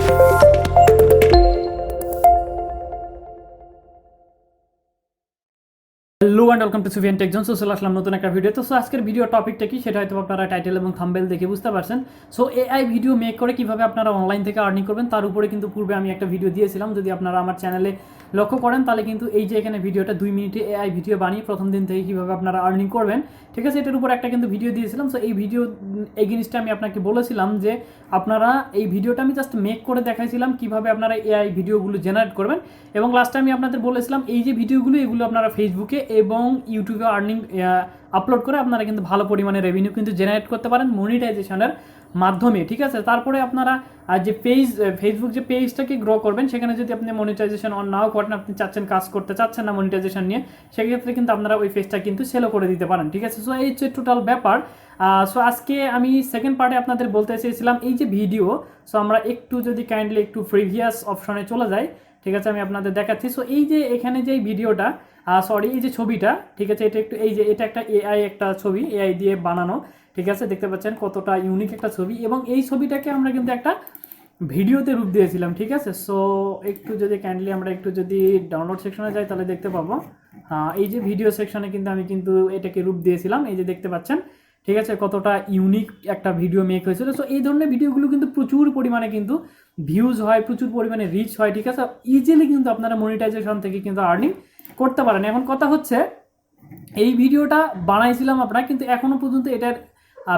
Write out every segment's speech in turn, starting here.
Hello and welcome to Sufiyan tech zone. So চলে আসলাম নতুন একটা ভিডিও। তো আজকের ভিডিও টপিকটা কি সেটা হয়তো আপনারা টাইটেল এবং থাম্বনেল দেখে বুঝতে পারছেন। সো এআই ভিডিও মেক করে কিভাবে আপনারা অনলাইন থেকে আর্নিং করবেন তার উপরে কিন্তু পূর্বে আমি একটা ভিডিও দিয়েছিলাম। যদি আপনারা আমার চ্যানেলে লক্ষ্য করেন তাহলে কিন্তু এই যে এখানে ভিডিওটা 2 মিনিটে এআই ভিডিও বানিয়ে প্রথম দিন থেকে কীভাবে আপনারা আর্নিং করবেন, ঠিক আছে, এটার উপর একটা কিন্তু ভিডিও দিয়েছিলাম। সো এই ভিডিও এই জিনিসটা আমি আপনাকে বলেছিলাম যে আপনারা এই ভিডিওটা আমি জাস্ট মেক করে দেখাইছিলাম কীভাবে আপনারা এআই ভিডিওগুলো জেনারেট করবেন, এবং লাস্টে আমি আপনাদের বলেছিলাম এই যে ভিডিওগুলো এগুলো আপনারা ফেসবুকে এবং ইউটিউবে আর্নিং আপলোড করে আপনারা কিন্তু ভালো পরিমাণে রেভিনিউ কিন্তু জেনারেট করতে পারেন মনিটাইজেশনের মাধ্যমে, ঠিক আছে। তারপরে আপনারা যে ফেসবুক যে পেজটাকে গ্রো করবেন সেখানে যদি আপনি মনিটাইজেশন অন নাও করেন, আপনি চাচ্ছেন কাজ করতে চাচ্ছেন না মনিটাইজেশন নিয়ে, সেক্ষেত্রে কিন্তু আপনারা ওই পেজটা কিন্তু সেলও করে দিতে পারেন, ঠিক আছে। সো এই হচ্ছে টোটাল ব্যাপার। সো আজকে আমি সেকেন্ড পার্টে আপনাদের বলতে চেয়েছিলাম এই যে ভিডিও। সো আমরা একটু যদি কাইন্ডলি একটু প্রিভিয়াস অপশনে চলে যাই, ঠিক আছে, আমি আপনাদের দেখাচ্ছি। সো এই যে এখানে যে ভিডিওটা সরি এই যে ছবিটা, ঠিক আছে, এটা একটু এই যে এটা একটা এআই একটা ছবি, এআই দিয়ে বানানো, ঠিক আছে, দেখতে পাচ্ছেন কতটা ইউনিক একটা ছবি, এবং এই ছবিটাকে আমরা কিন্তু একটা ভিডিওতে রূপ দিয়েছিলাম, ঠিক আছে। সো একটু যদি কাইন্ডলি আমরা একটু যদি ডাউনলোড সেকশনে যাই তাহলে দেখতে পাবো এই যে ভিডিও সেকশনে কিন্তু আমি কিন্তু এটাকে রূপ দিয়েছিলাম, এই যে দেখতে পাচ্ছেন, ঠিক আছে, কতটা ইউনিক একটা ভিডিও মেক হয়েছিল। সো এই ধরনের ভিডিওগুলো কিন্তু প্রচুর পরিমাণে কিন্তু ভিউজ হয়, প্রচুর পরিমাণে রিচ হয়, ঠিক আছে, ইজিলি কিন্তু আপনারা মনিটাইজেশন থেকে কিন্তু আর্নিং করতে পারেন। এখন কথা হচ্ছে এই ভিডিওটা বানাইছিলাম আপনারা, কিন্তু এখনও পর্যন্ত এটার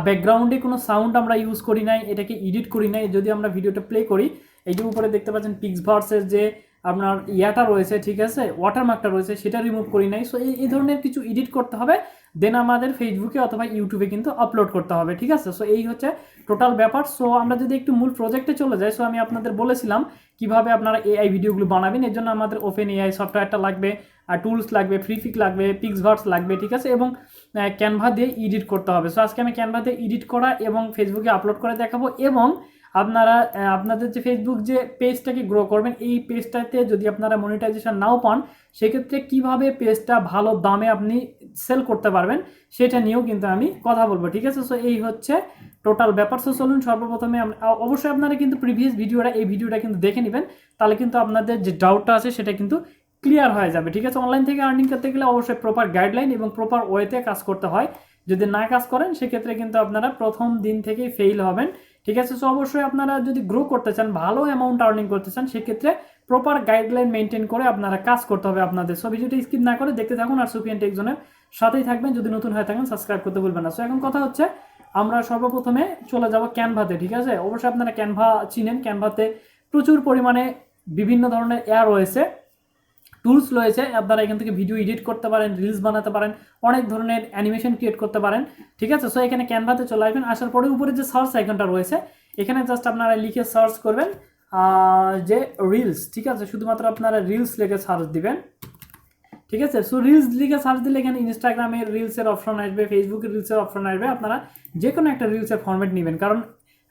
ব্যাকগ্রাউন্ডে কোনো সাউন্ড আমরা ইউজ করি নাই, এটাকে এডিট করি নাই। যদি আমরা ভিডিওটা প্লে করি, এই যে উপরে দেখতে পাচ্ছেন পিক্সভার্সের যে আপনার ইয়াটা রয়েছে, ঠিক আছে, ওয়াটারমার্কটা রয়েছে, সেটা রিমুভ করি নাই। সো এই ধরনের কিছু এডিট করতে হবে, দেন আমাদের ফেসবুকে অথবা ইউটিউবে কিন্তু আপলোড করতে হবে, ঠিক আছে। সো এই হচ্ছে টোটাল ব্যাপার। সো আমরা যদি একটু মূল প্রজেক্টে চলে যাই, সো আমি আপনাদের বলেছিলাম কিভাবে আপনারা এআই ভিডিওগুলো বানাবেন। এর জন্য আমাদের ওপেন এআই সফটওয়্যারটা লাগবে, আর টুলস লাগবে, ফ্রিপিক লাগবে, পিক্সভার্স লাগবে, ঠিক আছে, এবং ক্যানভা দিয়ে এডিট করতে হবে। সো আজকে আমি ক্যানভা দিয়ে এডিট করা এবং ফেসবুকে আপলোড করে দেখাবো, এবং আপনারা আপনাদের যে ফেসবুক যে পেজটাকে গ্রো করবেন এই পেজটাতে যদি আপনারা মনিটাইজেশন নাও পান, সেক্ষেত্রে কিভাবে পেজটা ভালো দামে আপনি সেল করতে পারবেন সেটা নিয়েও কিন্তু আমি কথা বলবো, ঠিক আছে। সো এই হচ্ছে টোটাল ব্যাপার। সো চলুন সর্বপ্রথমে অবশ্যই আপনারা কিন্তু প্রিভিয়াস ভিডিওটা এই ভিডিওটা কিন্তু দেখে নেবেন, তাহলে কিন্তু আপনাদের যে ডাউটটা আছে সেটা কিন্তু ক্লিয়ার হয়ে যাবে, ঠিক আছে। অনলাইন থেকে আর্নিং করতে গেলে অবশ্যই প্রপার গাইডলাইন এবং প্রপার ওয়েতে কাজ করতে হয়। যদি না কাজ করেন সেক্ষেত্রে কিন্তু আপনারা প্রথম দিন থেকেই ফেল হবেন, ঠিক আছে। সো অবশ্যই আপনারা যদি গ্রো করতে চান, ভালো অ্যামাউন্ট আর্নিং করতে চান, সেক্ষেত্রে প্রপার গাইডলাইন মেনটেন করে আপনারা কাজ করতে হবে আপনাদের। সো ভিডিওটি স্কিপ না করে দেখতে থাকুন, আর সুফিয়ান টেক জোনের সাথেই থাকবেন। যদি নতুন হয়ে থাকেন সাবস্ক্রাইব করতে ভুলবেন না। সো এখন কথা হচ্ছে আমরা সর্বপ্রথমে চলে যাব ক্যানভাতে, ঠিক আছে। অবশ্যই আপনারা ক্যানভা চিনেন, ক্যানভাতে প্রচুর পরিমাণে বিভিন্ন ধরনের রয়েছে, টুলস রয়েছে, আপনারা এখান থেকে ভিডিও এডিট করতে পারেন, রিলস বানাতে পারেন, অনেক ধরনের অ্যানিমেশন ক্রিয়েট করতে পারেন, ঠিক আছে। সো এখানে ক্যানভাতে চলে আসবেন, আসার পরে উপরে যে সার্চ আইকনটা রয়েছে এখানে জাস্ট আপনারা লিখে সার্চ করবেন যে রিলস, ঠিক আছে, শুধুমাত্র আপনারা রিলস লিখে সার্চ দিবেন, ঠিক আছে। সো রিলস লিখে সার্চ দিলে এখানে ইনস্টাগ্রামের রিলসের অপশন আসবে, ফেসবুকের রিলসের অপশন আসবে, আপনারা যে কোনো একটা রিলসের ফরম্যাট নেবেন, কারণ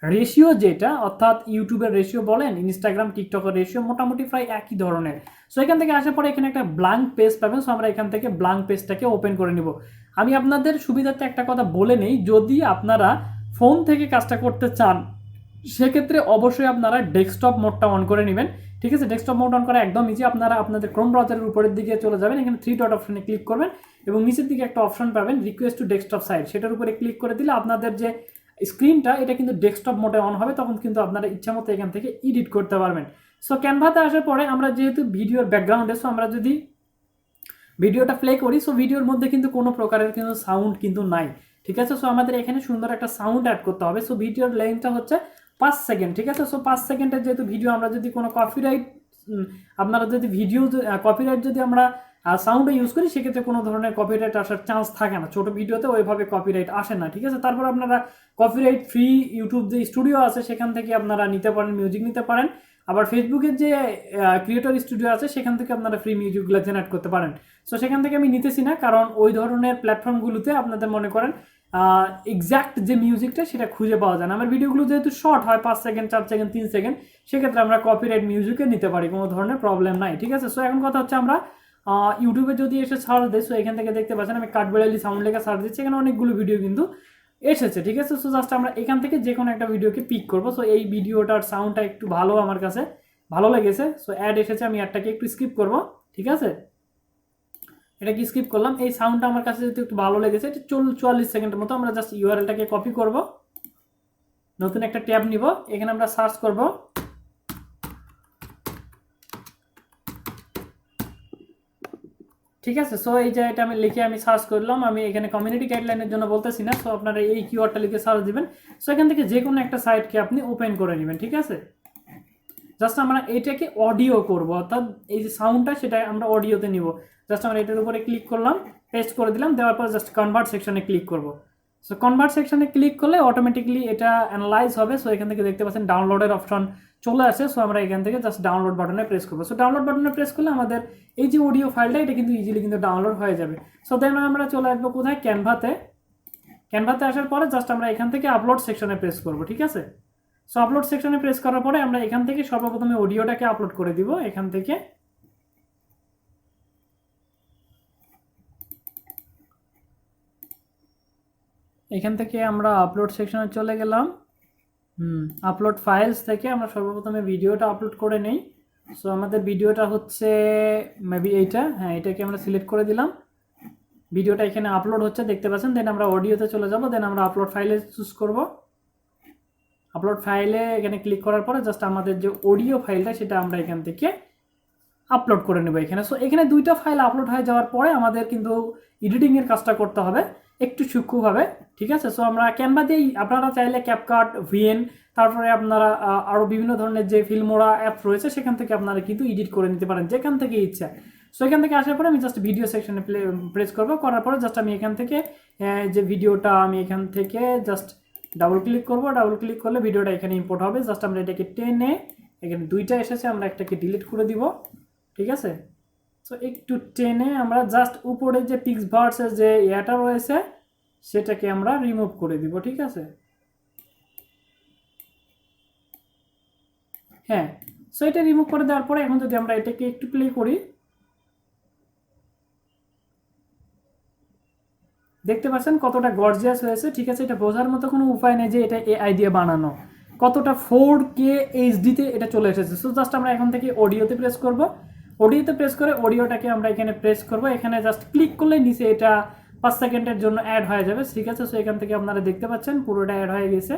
রেশিও যেটা, অর্থাৎ ইউটিউবের রেশিও বলেন, ইনস্টাগ্রাম টিকটকের রেশিও মোটামুটি প্রায় একই ধরনের। সো এখান থেকে আসার পরে এখানে একটা ব্ল্যাঙ্ক পেজ পাবেন। সো আমরা এখান থেকে ব্ল্যাঙ্ক পেজটাকে ওপেন করে নিব। আমি আপনাদের সুবিধার্থে একটা কথা বলে নেই, যদি আপনারা ফোন থেকে কাজটা করতে চান সেক্ষেত্রে অবশ্যই আপনারা ডেস্কটপ মোডটা অন করে নেবেন, ঠিক আছে। ডেস্কটপ মোড অন করা একদম ইজি। আপনারা আপনাদের ক্রোম ব্রাউজারের উপরের দিকে চলে যাবেন, এখানে 3 ডট অপশনে ক্লিক করবেন এবং নিচের দিকে একটা অপশন পাবেন রিকোয়েস্ট টু ডেস্কটপ সাইট, সেটার উপরে ক্লিক করে দিলে আপনাদের যে স্ক্রিনটা এটা কিন্তু ডেস্কটপ মোডে অন হবে, তখন কিন্তু আপনারা ইচ্ছা মতো এখান থেকে এডিট করতে পারবেন। সো ক্যানভাতে আসার পরে আমরা যেহেতু ভিডিওর ব্যাকগ্রাউন্ডে, সো আমরা যদি ভিডিওটা প্লে করি, সো ভিডিওর মধ্যে কিন্তু কোনো প্রকারের কিন্তু সাউন্ড কিন্তু নাই, ঠিক আছে। সো আমাদের এখানে সুন্দর একটা সাউন্ড অ্যাড করতে হবে। সো ভিডিওর লেন্থটা হচ্ছে 5 সেকেন্ড, ঠিক আছে। সো 5 সেকেন্ডের যেহেতু ভিডিও, আমরা যদি কোনো কপিরাইট আপনারা যদি ভিডিও কপিরাইট যদি আমরা সাউন্ডে ইউজ করি সেক্ষেত্রে কোনো ধরনের কপিরাইট আসার চান্স থাকে না, ছোটো ভিডিওতে ওইভাবে কপিরাইট আসে না, ঠিক আছে। তারপর আপনারা কপিরাইট ফ্রি ইউটিউব যে স্টুডিও আছে সেখান থেকে আপনারা নিতে পারেন, মিউজিক নিতে পারেন, আবার ফেসবুকের যে ক্রিয়েটর স্টুডিও আছে সেখান থেকে আপনারা ফ্রি মিউজিকগুলো জেনারেট করতে পারেন। সো সেখান থেকে আমি নিতেছি না, কারণ ওই ধরনের প্ল্যাটফর্মগুলোতে আপনাদের মনে করেন এক্স্যাক্ট যে মিউজিকটা সেটা খুঁজে পাওয়া যায় না। আমার ভিডিওগুলো যেহেতু শর্ট হয়, 5 সেকেন্ড, 4 সেকেন্ড, 3 সেকেন্ড, সেক্ষেত্রে আমরা কপিরাইট মিউজিকে নিতে পারি, কোনো ধরনের প্রবলেম নাই, ঠিক আছে। সো এখন কথা হচ্ছে আমরা ইউটিউবে যদি এসে সার্চ দিই, সো এখান থেকে দেখতে পাচ্ছেন আমি কাঠবেড়ালি সাউন্ড লেখা সার্চ দিচ্ছি, এখানে অনেকগুলো ভিডিও কিন্তু এসেছে, ঠিক আছে। সো জাস্ট আমরা এখান থেকে যে কোনো একটা ভিডিওকে পিক করব। সো এই ভিডিওটার সাউন্ডটা একটু ভালো আমার কাছে ভালো লেগেছে। সো অ্যাড এসেছে, আমি অ্যাডটাকে একটু স্কিপ করব, ঠিক আছে। এটা কি স্কিপ করলাম, এই সাউন্ডটা আমার কাছে যেহেতু একটু ভালো লেগেছে, এটা 44 সেকেন্ডের মতো। আমরা জাস্ট ইউআরএলটাকে কপি করব, নতুন একটা ট্যাব নিব, এখানে আমরা সার্চ করব ঠিক আছে। সো এই যে এটা আমি লিখে আমি সার্চ করলাম, আমি এখানে কমিউনিটি গাইডলাইনের জন্য বলতেছি না। সো আপনারা এই কিওয়ার্ডটা লিখে সার্চ দিবেন। সো এখান থেকে যে কোনো একটা সাইটকে আপনি ওপেন করে নেবেন, ঠিক আছে। জাস্ট আমরা এটাকে অডিও করব, অর্থাৎ এই যে সাউন্ডটা সেটা আমরা অডিওতে নিব। জাস্ট আমরা এটার উপরে ক্লিক করলাম, পেস্ট করে দিলাম, দেওয়ার পর জাস্ট কনভার্ট সেকশনে ক্লিক করব। সো কনভার্ট সেকশনে ক্লিক করলে অটোমেটিকলি এটা অ্যানালাইজ হবে। সো এখান থেকে দেখতে পাচ্ছেন ডাউনলোডের অপশন চলে আসে। সো আমরা এখান থেকে জাস্ট ডাউনলোড বাটনে প্রেস করবো। সো ডাউনলোড বাটনে প্রেস করলে আমাদের এই যে অডিও ফাইলটা এটা কিন্তু ইজিলি কিন্তু ডাউনলোড হয়ে যাবে। সো দেন আমরা চলে আসবো কোথায়, ক্যানভাতে। ক্যানভাতে আসার পরে জাস্ট আমরা এখান থেকে আপলোড সেকশনে প্রেস করব, ঠিক আছে। সো আপলোড সেকশনে প্রেস করার পরে আমরা এখান থেকে সর্বপ্রথমে অডিওটাকে আপলোড করে দিব। এখান থেকে আমরা আপলোড সেকশনে চলে গেলাম। আপলোড ফাইলস থেকে আমরা সর্বপ্রথমে ভিডিওটা আপলোড করে নেই। সো আমাদের ভিডিওটা হচ্ছে মেবি এইটা, হ্যাঁ এটাকে আমরা সিলেক্ট করে দিলাম। ভিডিওটা এখানে আপলোড হচ্ছে দেখতে পাচ্ছেন। দেন আমরা অডিওতে চলে যাব, দেন আমরা আপলোড ফাইলে চুজ করব। আপলোড ফাইলে এখানে ক্লিক করার পরে জাস্ট আমাদের যে অডিও ফাইলটা সেটা আমরা এখান থেকে আপলোড করে নেব এখানে। সো এখানে দুইটা ফাইল আপলোড হয়ে যাওয়ার পরে আমাদের কিন্তু এডিটিংয়ের কাজটা করতে হবে একটু সূক্ষ্মভাবে, ঠিক আছে। সো আমরা ক্যানভা দিয়েই, আপনারা চাইলে ক্যাপকাট, ভিএন, তারপরে আপনারা আরও বিভিন্ন ধরনের যে ফিল্মোরা অ্যাপ রয়েছে সেখান থেকে আপনারা কিন্তু এডিট করে নিতে পারেন যেখান থেকে ইচ্ছা। সো এখান থেকে আসার পরে আমি জাস্ট ভিডিও সেকশনে প্রেস করবো, করার পরে জাস্ট আমি এখান থেকে যে ভিডিওটা আমি এখান থেকে জাস্ট ডাবল ক্লিক করব। ডাবল ক্লিক করলে ভিডিওটা এখানে ইম্পোর্ট হবে। জাস্ট আমরা এটাকে টেনে, এখানে দুইটা এসেছে, আমরা একটাকে ডিলিট করে দিব, ঠিক আছে। সো একটু টেনে আমরা জাস্ট উপরে যে পিক্সভার্সের যে ইয়াটা রয়েছে সেটাকে আমরা রিমুভ করে দিব, ঠিক আছে। হ্যাঁ, সো এটা রিমুভ করে দেওয়ার পরে এখন যদি আমরা এটাকে একটু প্লে করি, দেখতে পাচ্ছেন কতটা গর্জিয়াস হয়েছে, ঠিক আছে। এটা বোঝার মতো কোনো উপায় নেই যে এটা এআই দিয়ে বানানো, কতটা 4K এইচডিতে এটা চলে এসেছে। সো জাস্ট আমরা এখন থেকে অডিওতে প্রেস করব। অডিওতে প্রেস করে অডিওটাকে আমরা এখানে প্রেস করব। এখানে জাস্ট ক্লিক করলে নিচে এটা 5 সেকেন্ডের জন্য অ্যাড হয়ে যাবে, ঠিক আছে। সো এখান থেকে আপনারা দেখতে পাচ্ছেন পুরোটা অ্যাড হয়ে গেছে,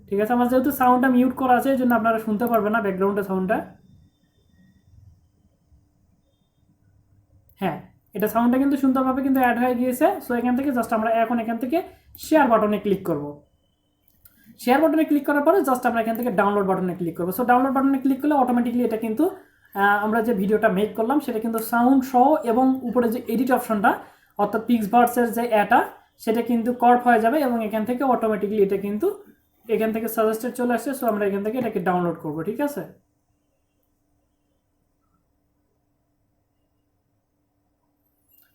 ঠিক আছে। আমার যেহেতু সাউন্ডটা মিউট করা আছে এই জন্য আপনারা শুনতে পারবেন না ব্যাকগ্রাউন্ডের সাউন্ডটা। হ্যাঁ, এটা সাউন্ডটা কিন্তু সুন্দরভাবে কিন্তু অ্যাড হয়ে গিয়েছে। সো এখান থেকে জাস্ট আমরা এখন এখান থেকে শেয়ার বাটনে ক্লিক করব। শেয়ার বাটনে ক্লিক করার পরে জাস্ট আমরা এখান থেকে ডাউনলোড বাটনে ক্লিক করবো। সো ডাউনলোড বাটনে ক্লিক করলে অটোমেটিকলি এটা কিন্তু আমরা যে ভিডিওটা মেক করলাম সেটা কিন্তু সাউন্ড সহ এবং উপরে যে এডিট অপশনটা অর্থাৎ পিক্সভার্সের যে অ্যাটা সেটা কিন্তু কর্প হয়ে যাবে এবং এখান থেকে অটোমেটিকলি এটা কিন্তু এখান থেকে সাজেস্টেড চলে আসছে। সো আমরা এখান থেকে এটাকে ডাউনলোড করব, ঠিক আছে।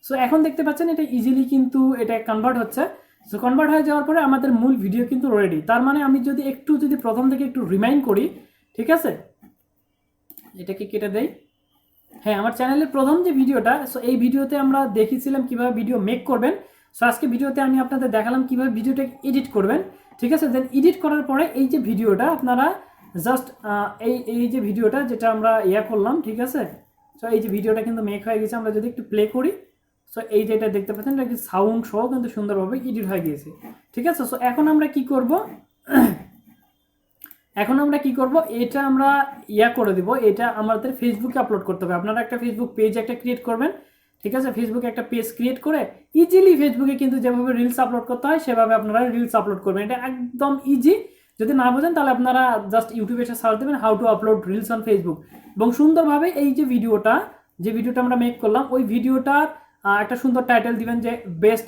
সো এখন দেখতে পাচ্ছেন এটা ইজিলি কিন্তু এটা কনভার্ট হচ্ছে। সো কনভার্ট হয়ে যাওয়ার পরে আমাদের মূল ভিডিও কিন্তু রেডি। তার মানে আমি যদি প্রথম থেকে একটু রিমাইন্ড করি, ঠিক আছে, এটাকে কেটে দেই। হ্যাঁ, আমার চ্যানেলের প্রথম যে ভিডিওটা, সো এই ভিডিওতে আমরা দেখিয়েছিলাম কিভাবে ভিডিও মেক করবেন। সো আজকে ভিডিওতে আমি আপনাদের দেখালাম কিভাবে ভিডিওটা এডিট করবেন, ঠিক আছে। দেন এডিট করার পরে এই যে ভিডিওটা আপনারা জাস্ট এই যে ভিডিওটা যেটা আমরা করলাম, ঠিক আছে। সো এই যে ভিডিওটা কিন্তু মেক হয়ে গেছে, আমরা যদি একটু প্লে করি, সো এই যেটা দেখতে পাচ্ছেন এটা কি সাউন্ড সহ কিন্তু সুন্দরভাবে এডিট হয়ে গিয়েছে, ঠিক আছে। সো এখন আমরা কি করব, এটা আমরা করে দিব, এটা আমাদের ফেসবুকে আপলোড করতে হবে। আপনারা একটা ফেসবুক পেজ একটা ক্রিয়েট করবেন, ঠিক আছে। ফেসবুকে একটা পেজ ক্রিয়েট করে ইজিলি ফেসবুকে কিন্তু যেভাবে রিলস আপলোড করতে হয় সেভাবে আপনারা রিলস আপলোড করবেন। এটা একদম ইজি। যদি না বোঝেন তাহলে আপনারা জাস্ট ইউটিউবে এসে সার্চ দেবেন how to upload reels on Facebook এবং সুন্দরভাবে এই যে ভিডিওটা আমরা মেক করলাম ওই ভিডিওটার একটা সুন্দর টাইটেল দিবেন যে বেস্ট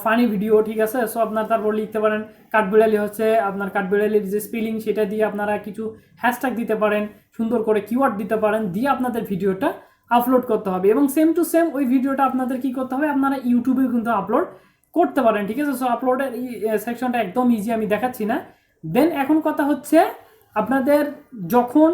ফানি ভিডিও, ঠিক আছে। সো আপনার তারপর লিখতে পারেন কাঠবিড়ালি হচ্ছে আপনার কাঠবিড়ালির যে স্পেলিং সেটা দিয়ে আপনারা কিছু হ্যাশট্যাগ দিতে পারেন, সুন্দর করে কিওয়ার্ড দিতে পারেন, দিয়ে আপনাদের ভিডিওটা আপলোড করতে হবে এবং সেম টু সেম ওই ভিডিওটা আপনাদের কি করতে হবে, আপনারা ইউটিউবে কিন্তু আপলোড করতে পারেন, ঠিক আছে। সো আপলোডের সেকশনটা একদম ইজি, আমি দেখাচ্ছি না। দেন এখন কথা হচ্ছে আপনাদের যখন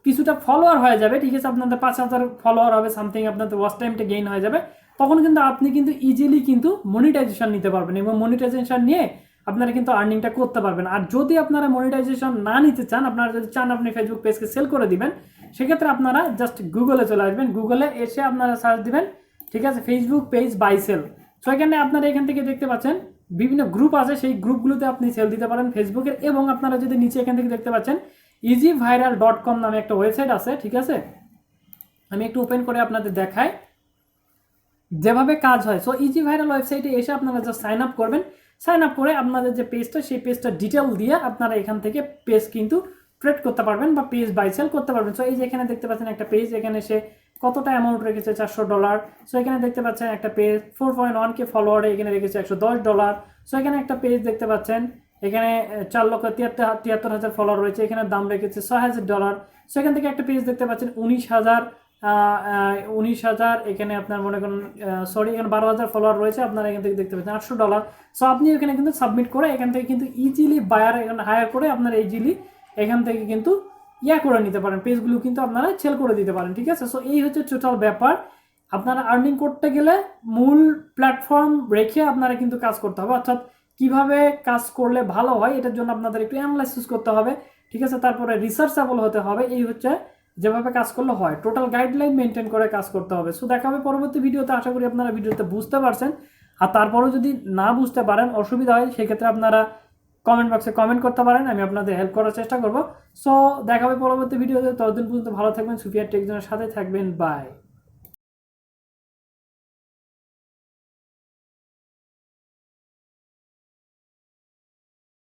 কিছুটা ফলোয়ার হয়ে যাবে, ঠিক আছে, আপনাদের 5000 ফলোয়ার হবে সামথিং, আপনাদের ওয়াচ টাইমটা গেইন হয়ে যাবে, তখন কিন্তু আপনি কিন্তু ইজিলি কিন্তু মনিটাইজেশন নিতে পারবেন এবং মনিটাইজেশন নিয়ে আপনারা কিন্তু আর্নিংটা করতে পারবেন। আর যদি আপনারা মনিটাইজেশন না নিতে চান, আপনারা যদি চান আপনি ফেসবুক পেজকে সেল করে দিবেন, সেক্ষেত্রে আপনারা জাস্ট গুগলে চলে আসবেন, গুগলে এসে আপনারা সার্চ দিবেন, ঠিক আছে, Facebook page buy sell. So এখানে আপনারা এখান থেকে দেখতে পাচ্ছেন বিভিন্ন গ্রুপ আছে, সেই গ্রুপগুলোতে আপনি সেল দিতে পারেন ফেসবুকের। এবং আপনারা যদি নিচে এখান থেকে দেখতে পাচ্ছেন easyviral.com নামে একটা ওয়েবসাইট আছে, ঠিক আছে, আমি একটু ওপেন করে আপনাদের দেখাই যেভাবে কাজ হয়। সো ইজি ভাইরাল ওয়েবসাইটে এসে আপনারা জাস্ট সাইন আপ করবেন, সাইন আপ করে আপনাদের যে পেজটা, সেই পেজটা ডিটেল দিয়ে আপনারা এখান থেকে পেজ কিন্তু ট্রেড করতে পারবেন বা পেজ বাই সেল করতে পারবেন। সো এই যে এখানে দেখতে পাচ্ছেন একটা পেজ, এখানে সে কতটা অ্যামাউন্ট রেখেছে, $400। সো এখানে দেখতে পাচ্ছেন একটা পেজ 4.1K ফলোয়ারে এখানে রেখেছে $110। সো এখানে একটা পেজ দেখতে পাচ্ছেন, এখানে 4,73,000 ফলোয়ার রয়েছে, এখানে দাম রেখেছে $6,000। সো এখান থেকে একটা পেজ দেখতে পাচ্ছেন 19,000, এখানে আপনার মনে করেন সরি এখানে 12,000 ফলোয়ার রয়েছে, আপনারা এখান থেকে দেখতে পাচ্ছেন $800। সো আপনি এখানে কিন্তু সাবমিট করে এখান থেকে কিন্তু ইজিলি বায়ার এখানে হায়ার করে আপনারা ইজিলি এখান থেকে কিন্তু করে নিতে পারেন, পেজগুলো কিন্তু আপনারা সেল করে দিতে পারেন, ঠিক আছে। সো এই হচ্ছে টোটাল ব্যাপার। আপনারা আর্নিং করতে গেলে মূল প্ল্যাটফর্ম রেখে আপনারা কিন্তু কাজ করতে হবে, অর্থাৎ কিভাবে কাজ করলে ভালো হয় এটার জন্য আপনাদের একটু অ্যানালাইসিস করতে হবে, ঠিক আছে, তারপরে রিসার্চেবল হতে হবে। এই হচ্ছে যেভাবে কাজ করলে হয়, টোটাল গাইডলাইন মেনটেন করে কাজ করতে হবে। সো দেখা হবে পরবর্তী ভিডিওতে, আশা করি আপনারা ভিডিওতে বুঝতে পারছেন। আর তারপরেও যদি না বুঝতে পারেন, অসুবিধা হয়, সেক্ষেত্রে আপনারা কমেন্ট বক্সে কমেন্ট করতে পারেন, আমি আপনাদের হেল্প করার চেষ্টা করব। সো দেখা হবে পরবর্তী ভিডিওতে, ততদিন পর্যন্ত ভালো থাকবেন, সুফিয়া টেকজনের সাথে থাকবেন, বাই।